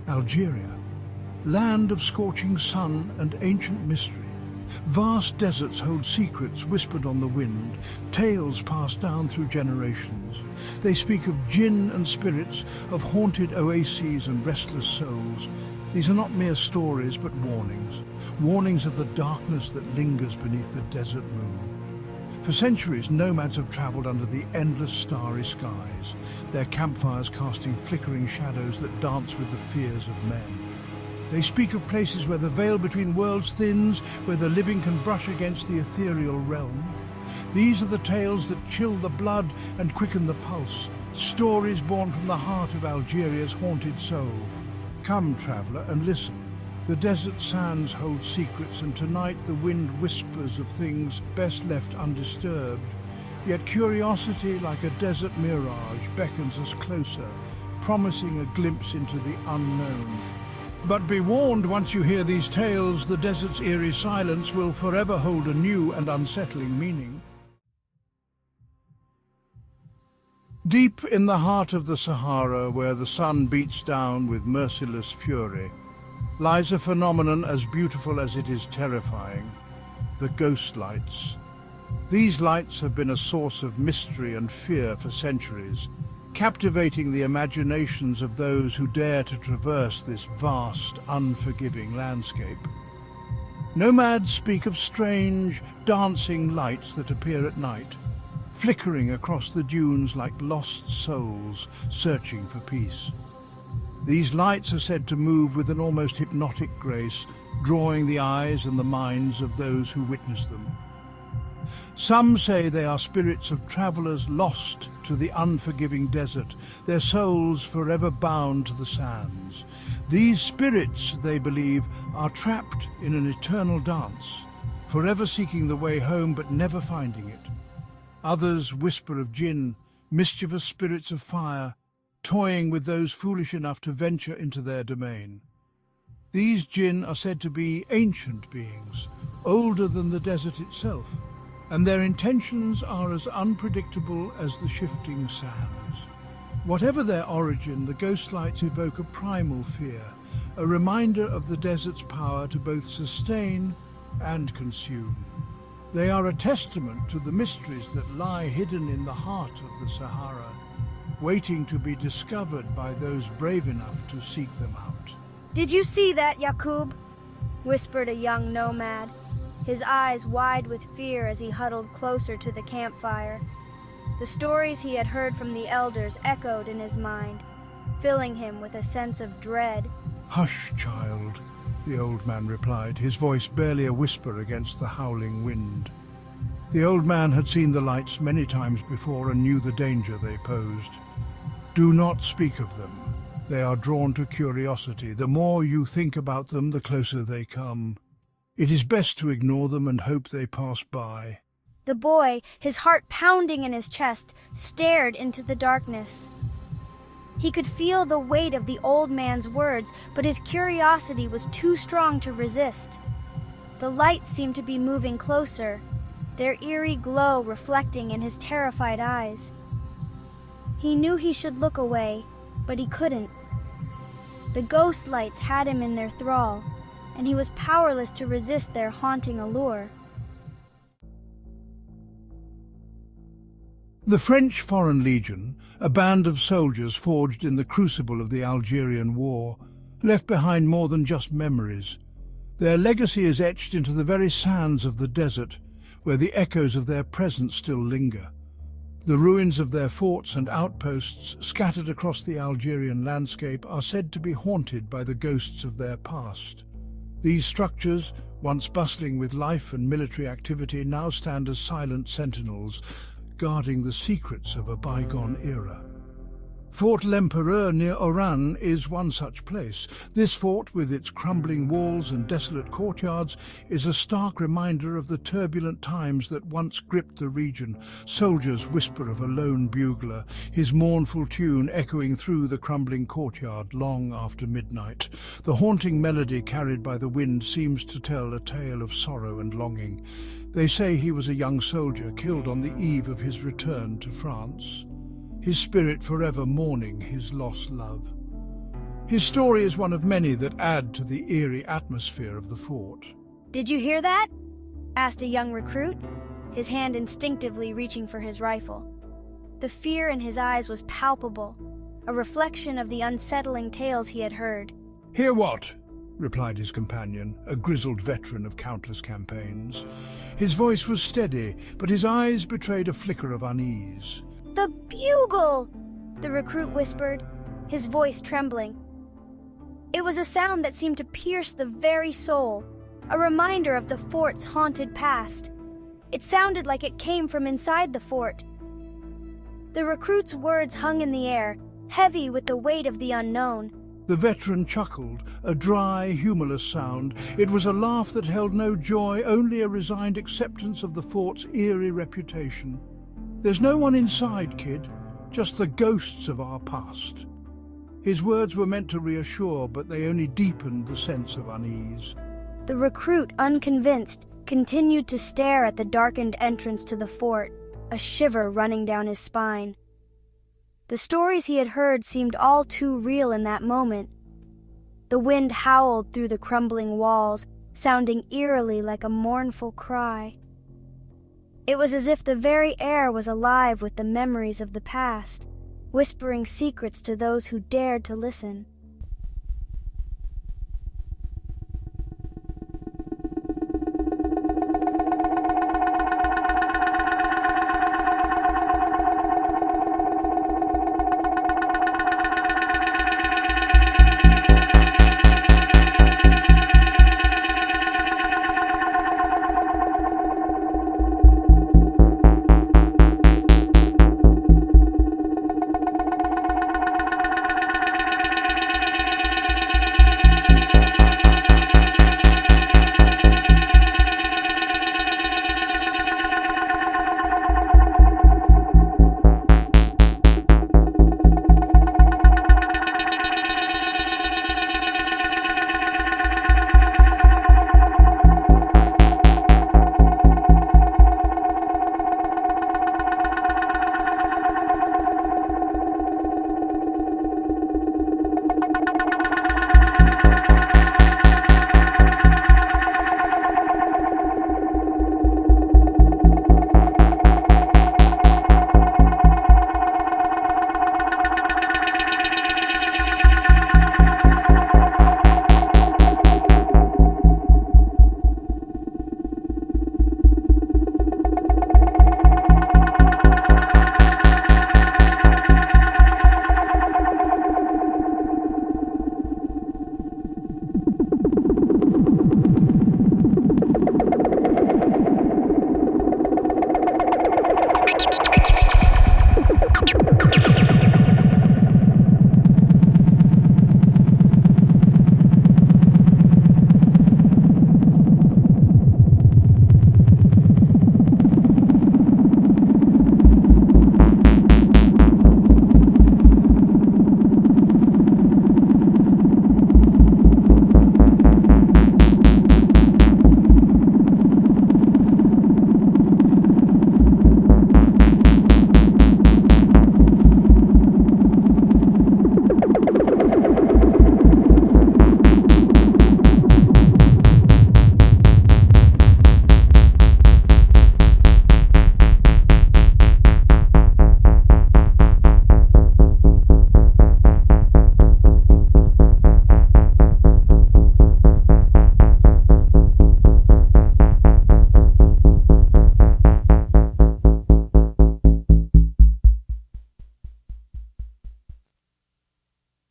Algeria, land of scorching sun and ancient mystery. Vast deserts hold secrets whispered on the wind, tales passed down through generations. They speak of jinn and spirits, of haunted oases and restless souls. These are not mere stories, but warnings. Warnings of the darkness that lingers beneath the desert moon. For centuries, nomads have travelled under the endless starry skies, their campfires casting flickering shadows that dance with the fears of men. They speak of places where the veil between worlds thins, where the living can brush against the ethereal realm. These are the tales that chill the blood and quicken the pulse, stories born from the heart of Algeria's haunted soul. Come, traveller, and listen. The desert sands hold secrets, and tonight the wind whispers of things best left undisturbed. Yet curiosity, like a desert mirage, beckons us closer, promising a glimpse into the unknown. But be warned, once you hear these tales, the desert's eerie silence will forever hold a new and unsettling meaning. Deep in the heart of the Sahara, where the sun beats down with merciless fury, lies a phenomenon as beautiful as it is terrifying: the ghost lights. These lights have been a source of mystery and fear for centuries, captivating the imaginations of those who dare to traverse this vast, unforgiving landscape. Nomads speak of strange, dancing lights that appear at night, flickering across the dunes like lost souls searching for peace. These lights are said to move with an almost hypnotic grace, drawing the eyes and the minds of those who witness them. Some say they are spirits of travellers lost to the unforgiving desert, their souls forever bound to the sands. These spirits, they believe, are trapped in an eternal dance, forever seeking the way home but never finding it. Others whisper of jinn, mischievous spirits of fire, toying with those foolish enough to venture into their domain. These jinn are said to be ancient beings, older than the desert itself, and their intentions are as unpredictable as the shifting sands. Whatever their origin, the ghost lights evoke a primal fear, a reminder of the desert's power to both sustain and consume. They are a testament to the mysteries that lie hidden in the heart of the Sahara, waiting to be discovered by those brave enough to seek them out. "Did you see that, Yaqub?" whispered a young nomad, his eyes wide with fear as he huddled closer to the campfire. The stories he had heard from the elders echoed in his mind, filling him with a sense of dread. "Hush, child," the old man replied, his voice barely a whisper against the howling wind. The old man had seen the lights many times before and knew the danger they posed. "Do not speak of them. They are drawn to curiosity. The more you think about them, the closer they come. It is best to ignore them and hope they pass by." The boy, his heart pounding in his chest, stared into the darkness. He could feel the weight of the old man's words, but his curiosity was too strong to resist. The lights seemed to be moving closer, their eerie glow reflecting in his terrified eyes. He knew he should look away, but he couldn't. The ghost lights had him in their thrall, and he was powerless to resist their haunting allure. The French Foreign Legion, a band of soldiers forged in the crucible of the Algerian War, left behind more than just memories. Their legacy is etched into the very sands of the desert, where the echoes of their presence still linger. The ruins of their forts and outposts, scattered across the Algerian landscape, are said to be haunted by the ghosts of their past. These structures, once bustling with life and military activity, now stand as silent sentinels, guarding the secrets of a bygone era. Fort L'Empereur near Oran is one such place. This fort, with its crumbling walls and desolate courtyards, is a stark reminder of the turbulent times that once gripped the region. Soldiers whisper of a lone bugler, his mournful tune echoing through the crumbling courtyard long after midnight. The haunting melody carried by the wind seems to tell a tale of sorrow and longing. They say he was a young soldier killed on the eve of his return to France, his spirit forever mourning his lost love. His story is one of many that add to the eerie atmosphere of the fort. "Did you hear that?" asked a young recruit, his hand instinctively reaching for his rifle. The fear in his eyes was palpable, a reflection of the unsettling tales he had heard. "Hear what?" replied his companion, a grizzled veteran of countless campaigns. His voice was steady, but his eyes betrayed a flicker of unease. "The bugle!" the recruit whispered, his voice trembling. It was a sound that seemed to pierce the very soul, a reminder of the fort's haunted past. It sounded like it came from inside the fort. The recruit's words hung in the air, heavy with the weight of the unknown. The veteran chuckled, a dry, humorless sound. It was a laugh that held no joy, only a resigned acceptance of the fort's eerie reputation. "There's no one inside, kid, just the ghosts of our past." His words were meant to reassure, but they only deepened the sense of unease. The recruit, unconvinced, continued to stare at the darkened entrance to the fort, a shiver running down his spine. The stories he had heard seemed all too real in that moment. The wind howled through the crumbling walls, sounding eerily like a mournful cry. It was as if the very air was alive with the memories of the past, whispering secrets to those who dared to listen.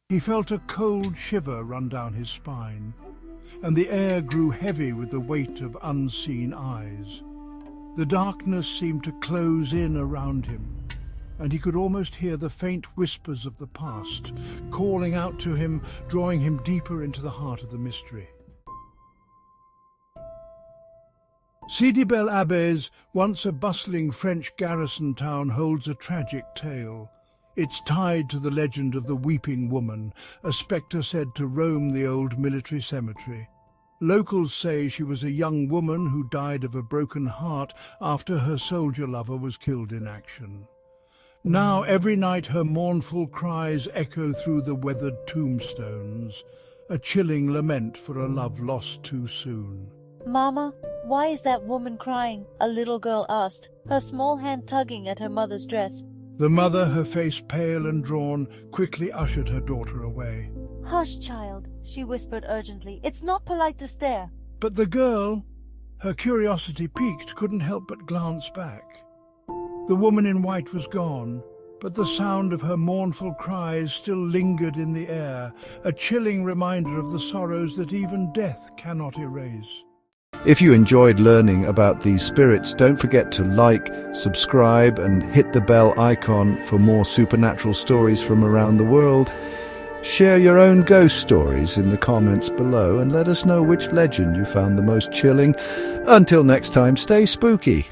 He felt a cold shiver run down his spine, and the air grew heavy with the weight of unseen eyes. The darkness seemed to close in around him, and he could almost hear the faint whispers of the past, calling out to him, drawing him deeper into the heart of the mystery. Sidi bel Abbès, once a bustling French garrison town, holds a tragic tale. It's tied to the legend of the Weeping Woman, a spectre said to roam the old military cemetery. Locals say she was a young woman who died of a broken heart after her soldier lover was killed in action. Now every night her mournful cries echo through the weathered tombstones, a chilling lament for a love lost too soon. "Mama, why is that woman crying?" a little girl asked, her small hand tugging at her mother's dress. The mother, her face pale and drawn, quickly ushered her daughter away. "Hush, child," she whispered urgently. "It's not polite to stare." But the girl, her curiosity piqued, couldn't help but glance back. The woman in white was gone, but the sound of her mournful cries still lingered in the air, a chilling reminder of the sorrows that even death cannot erase. If you enjoyed learning about these spirits, don't forget to like, subscribe, and hit the bell icon for more supernatural stories from around the world. Share your own ghost stories in the comments below and let us know which legend you found the most chilling. Until next time, stay spooky.